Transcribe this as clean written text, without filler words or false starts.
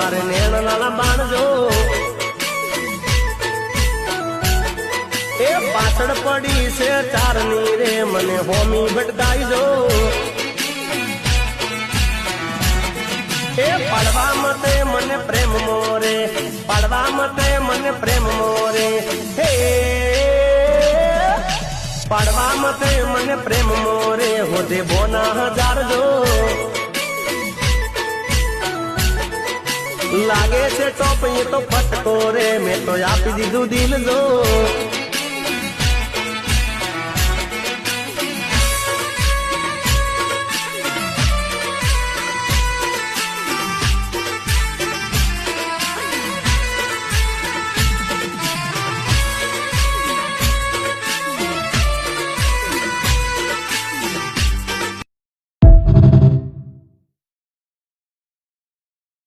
મારે નેણ નાના બાણજો એ પાછળ પડી છે ચારની રે મને હોમી ભટકાઈ જો એ પાડવા મતે મને પ્રેમ મોરે પાડવા મતે મને પ્રેમ મોરે હે પાડવા મતે મને પ્રેમ મોરે હોદે બોના હજાર જો લાગે છે ટોપ એ તો ફટકો રે મેં તો આપી દીધું દિલ જો